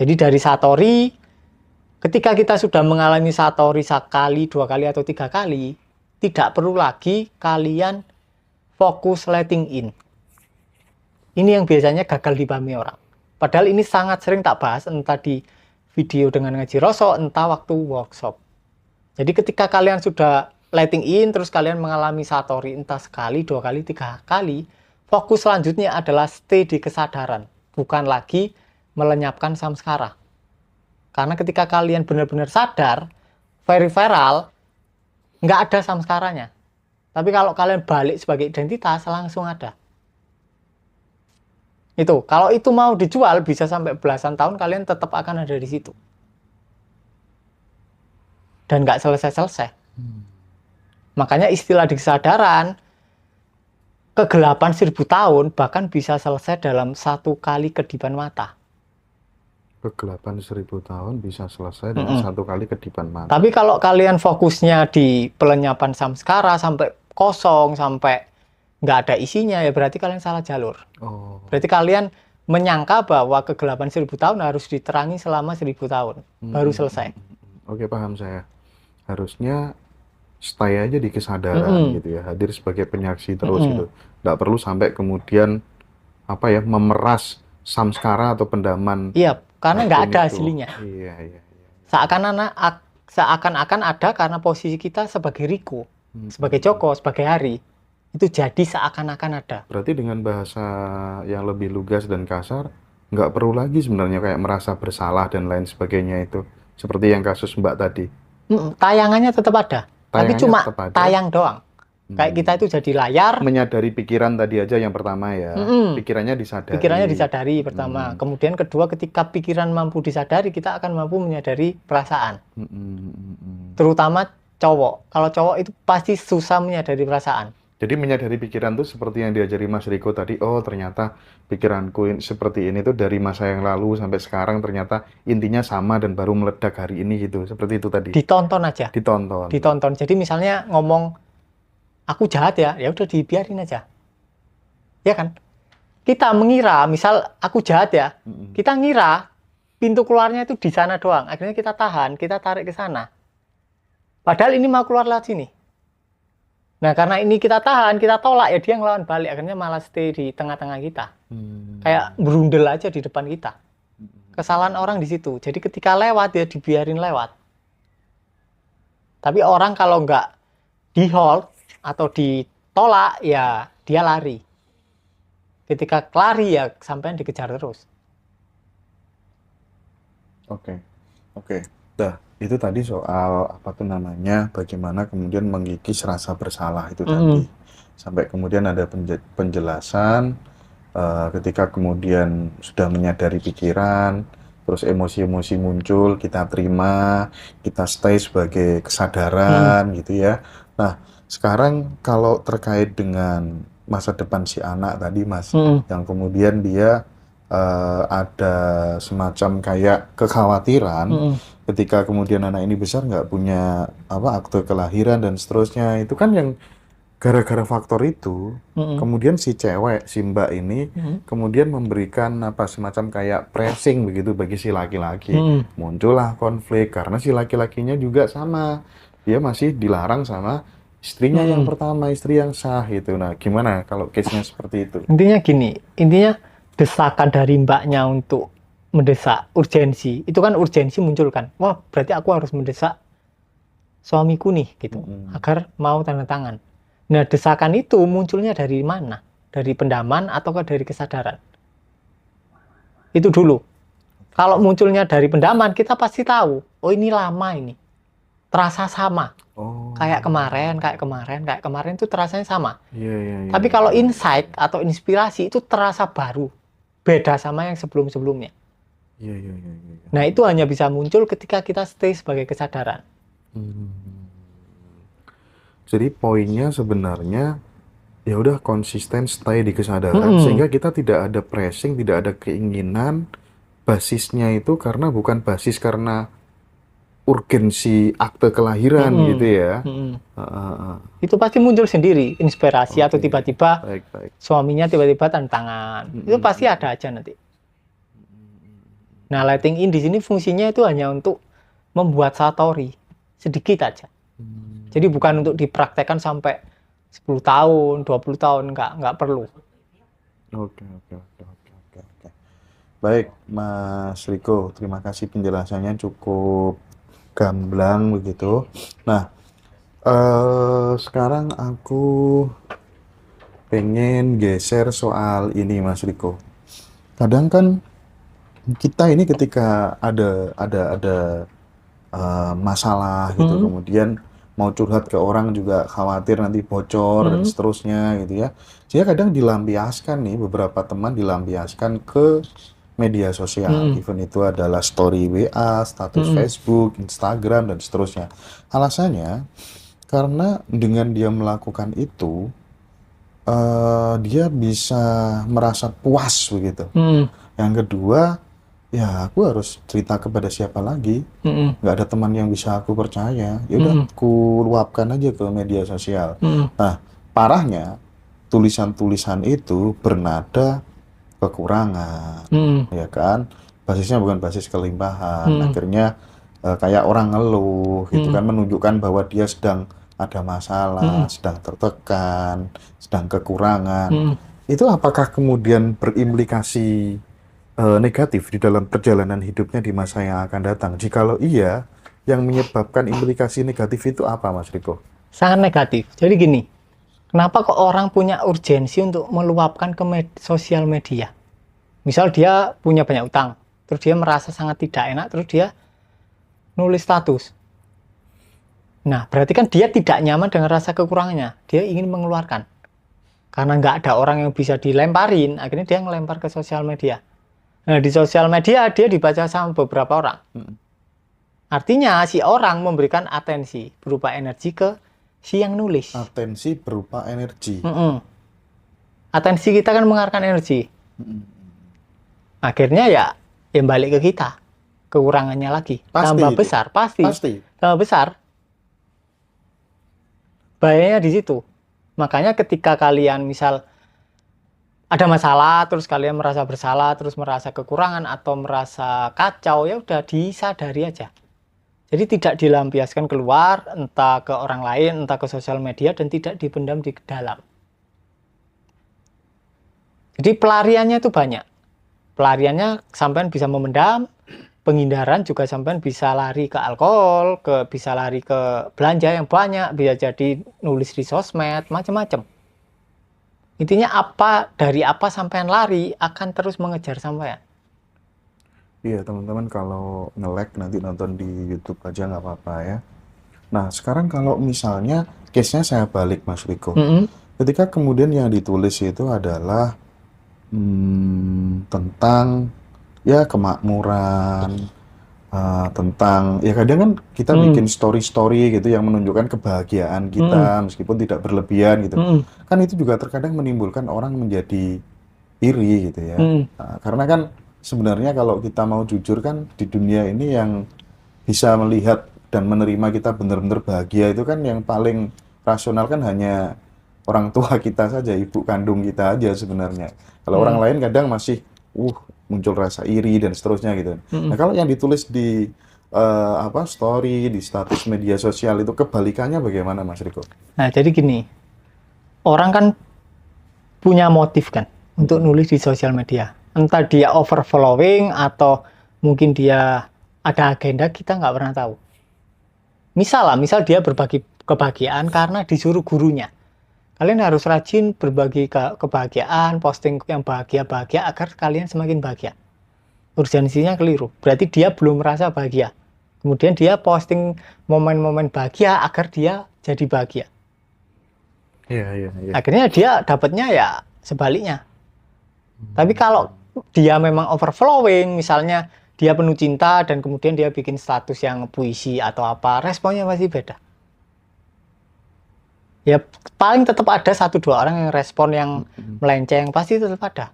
Jadi dari satori, ketika kita sudah mengalami satori sekali, 2 kali, atau 3 kali, tidak perlu lagi kalian fokus letting in. Ini yang biasanya gagal dipahami orang. Padahal ini sangat sering tak bahas, entah di video dengan ngaji Roso, entah waktu workshop. Jadi ketika kalian sudah letting in, terus kalian mengalami satori entah sekali, 2 kali, 3 kali, fokus selanjutnya adalah stay di kesadaran, bukan lagi melenyapkan samskara. Karena ketika kalian benar-benar sadar, peripheral, nggak ada samskaranya. Tapi kalau kalian balik sebagai identitas, langsung ada. Itu, kalau itu mau dijual, bisa sampai belasan tahun kalian tetap akan ada di situ. Dan nggak selesai-selesai. Makanya istilah di kesadaran, kegelapan 1000 tahun bahkan bisa selesai dalam 1 kali kedipan mata. Kegelapan 1000 tahun bisa selesai dengan 1 kali kedipan mata. Tapi kalau kalian fokusnya di pelenyapan samskara sampai kosong, sampai nggak ada isinya, ya berarti kalian salah jalur. Berarti kalian menyangka bahwa kegelapan 1000 tahun harus diterangi selama 1000 tahun, baru selesai. Oke, paham saya. Harusnya stay aja di kesadaran gitu ya, hadir sebagai penyaksi terus gitu. Nggak perlu sampai kemudian memeras samskara atau pendaman. Iya, karena nggak ada hasilnya. Iya. Seakan-akan ada karena posisi kita sebagai Riko, sebagai Joko, sebagai Hari. Itu jadi seakan-akan ada. Berarti dengan bahasa yang lebih lugas dan kasar, nggak perlu lagi sebenarnya kayak merasa bersalah dan lain sebagainya itu. Seperti yang kasus Mbak tadi. Tayangannya tetap ada. Tapi cuma tayang doang. Kayak kita itu jadi layar. Menyadari pikiran tadi aja yang pertama ya. Pikirannya disadari. Pikirannya disadari pertama. Kemudian kedua, ketika pikiran mampu disadari, kita akan mampu menyadari perasaan. Terutama cowok. Kalau cowok itu pasti susah menyadari perasaan. Jadi menyadari pikiran tuh seperti yang diajari Mas Riko tadi. Oh, ternyata pikiranku seperti ini tuh dari masa yang lalu sampai sekarang ternyata intinya sama dan baru meledak hari ini gitu. Seperti itu tadi. Ditonton aja. Ditonton. Jadi misalnya ngomong aku jahat ya udah dibiarin aja. Ya kan? Kita mengira, misal aku jahat ya. Kita ngira pintu keluarnya itu di sana doang. Akhirnya kita tahan, kita tarik ke sana. Padahal ini mau keluar lewat sini. Nah, karena ini kita tahan, kita tolak, ya dia ngelawan balik. Akhirnya malah stay di tengah-tengah kita. Kayak berundel aja di depan kita. Kesalahan orang di situ. Jadi ketika lewat, ya dibiarin lewat. Tapi orang kalau nggak di-hold atau ditolak, ya dia lari. Ketika lari, ya sampai dikejar terus. Oke. Dah. Itu tadi soal bagaimana kemudian mengikis rasa bersalah itu tadi. Sampai kemudian ada penjelasan ketika kemudian sudah menyadari pikiran, terus emosi-emosi muncul, kita terima, kita stay sebagai kesadaran gitu ya. Nah, sekarang kalau terkait dengan masa depan si anak tadi Mas, yang kemudian dia ada semacam kayak kekhawatiran ketika kemudian anak ini besar nggak punya akte kelahiran dan seterusnya, itu kan yang gara-gara faktor itu kemudian si cewek, si Mbak ini kemudian memberikan semacam kayak pressing begitu bagi si laki-laki. Muncullah konflik karena si laki-lakinya juga sama, dia masih dilarang sama istrinya yang pertama, istri yang sah gitu. Nah, gimana kalau case-nya seperti itu? Intinya gini, desakan dari mbaknya untuk mendesak urgensi, itu kan urgensi muncul kan, wah berarti aku harus mendesak suamiku nih gitu, agar mau tanda tangan. Nah, desakan itu munculnya dari mana? Dari pendaman ataukah dari kesadaran? Itu dulu. Kalau munculnya dari pendaman, kita pasti tahu, oh ini lama ini, terasa sama. Kayak kemarin itu terasanya sama. Tapi kalau insight atau inspirasi itu terasa baru, beda sama yang sebelum-sebelumnya. Nah, itu hanya bisa muncul ketika kita stay sebagai kesadaran. Jadi poinnya sebenarnya ya udah konsisten stay di kesadaran sehingga kita tidak ada pressing, tidak ada keinginan. Basisnya itu bukan basis karena urgensi akte kelahiran gitu ya. Itu pasti muncul sendiri inspirasi atau tiba-tiba suaminya tiba-tiba tanda tangan. Itu pasti ada aja nanti. Nah, letting in di sini fungsinya itu hanya untuk membuat satori sedikit aja. Jadi bukan untuk dipraktekkan sampai 10 tahun, 20 tahun, nggak perlu. Oke. Baik, Mas Riko, terima kasih penjelasannya cukup gamblang begitu. Nah, sekarang aku pengen geser soal ini, Mas Riko. Kadang kan kita ini ketika ada masalah gitu, kemudian mau curhat ke orang juga khawatir nanti bocor dan seterusnya gitu ya. Jadi kadang dilampiaskan nih, beberapa teman dilampiaskan ke media sosial, even itu adalah story WA, status Facebook, Instagram, dan seterusnya. Alasannya, karena dengan dia melakukan itu, dia bisa merasa puas begitu. Yang kedua, ya aku harus cerita kepada siapa lagi, nggak ada teman yang bisa aku percaya, ya udah aku luapkan aja ke media sosial. Nah, parahnya, tulisan-tulisan itu bernada kekurangan, ya kan? Basisnya bukan basis kelimpahan. Akhirnya kayak orang ngeluh, gitu kan, menunjukkan bahwa dia sedang ada masalah, sedang tertekan, sedang kekurangan. Itu apakah kemudian berimplikasi negatif di dalam perjalanan hidupnya di masa yang akan datang? Jikalau iya, yang menyebabkan implikasi negatif itu apa, Mas Riko? Sangat negatif. Jadi gini, kenapa kok orang punya urgensi untuk meluapkan ke sosial media? Misal dia punya banyak utang, terus dia merasa sangat tidak enak, terus dia nulis status. Nah, berarti kan dia tidak nyaman dengan rasa kekurangannya. Dia ingin mengeluarkan. Karena nggak ada orang yang bisa dilemparin, akhirnya dia ngelempar ke sosial media. Nah, di sosial media dia dibaca sama beberapa orang. Artinya si orang memberikan atensi berupa energi ke si yang nulis. Atensi berupa energi. Atensi kita kan mengarahkan energi. Akhirnya ya balik ke kita. Kekurangannya lagi. Tambah itu. besar, pasti. Tambah besar. Bahayanya di situ. Makanya ketika kalian misal ada masalah, terus kalian merasa bersalah, terus merasa kekurangan atau merasa kacau, ya udah disadari aja. Jadi tidak dilampiaskan keluar, entah ke orang lain, entah ke sosial media, dan tidak dipendam di dalam. Jadi pelariannya itu banyak. Pelariannya sampean bisa memendam, penghindaran juga sampean bisa lari ke alkohol, bisa lari ke belanja yang banyak, bisa jadi nulis di sosmed, macam-macam. Intinya dari apa sampean lari akan terus mengejar sampean. Iya, teman-teman, kalau nge-lag nanti nonton di YouTube aja nggak apa-apa ya. Nah, sekarang kalau misalnya case-nya saya balik, Mas Riko. Ketika kemudian yang ditulis itu adalah tentang ya kemakmuran, tentang ya kadang kan kita bikin story-story gitu yang menunjukkan kebahagiaan kita meskipun tidak berlebihan gitu. Kan itu juga terkadang menimbulkan orang menjadi iri gitu ya. Nah, karena kan sebenarnya kalau kita mau jujur kan di dunia ini yang bisa melihat dan menerima kita benar-benar bahagia itu kan yang paling rasional kan hanya orang tua kita saja, ibu kandung kita aja sebenarnya. Kalau orang lain kadang masih muncul rasa iri dan seterusnya gitu. Nah, kalau yang ditulis di story, di status media sosial itu kebalikannya bagaimana, Mas Riko? Nah, jadi gini. Orang kan punya motif kan untuk nulis di sosial media. Entah dia overflowing atau mungkin dia ada agenda, kita nggak pernah tahu. Misal dia berbagi kebahagiaan karena disuruh gurunya. Kalian harus rajin berbagi kebahagiaan, posting yang bahagia-bahagia agar kalian semakin bahagia. Urgensinya keliru. Berarti dia belum merasa bahagia. Kemudian dia posting momen-momen bahagia agar dia jadi bahagia. Iya. Akhirnya dia dapatnya ya sebaliknya. Tapi kalau dia memang overflowing, misalnya dia penuh cinta dan kemudian dia bikin status yang puisi atau apa, responnya pasti beda. Ya paling tetap ada 1-2 orang yang respon yang melenceng, pasti tetap ada.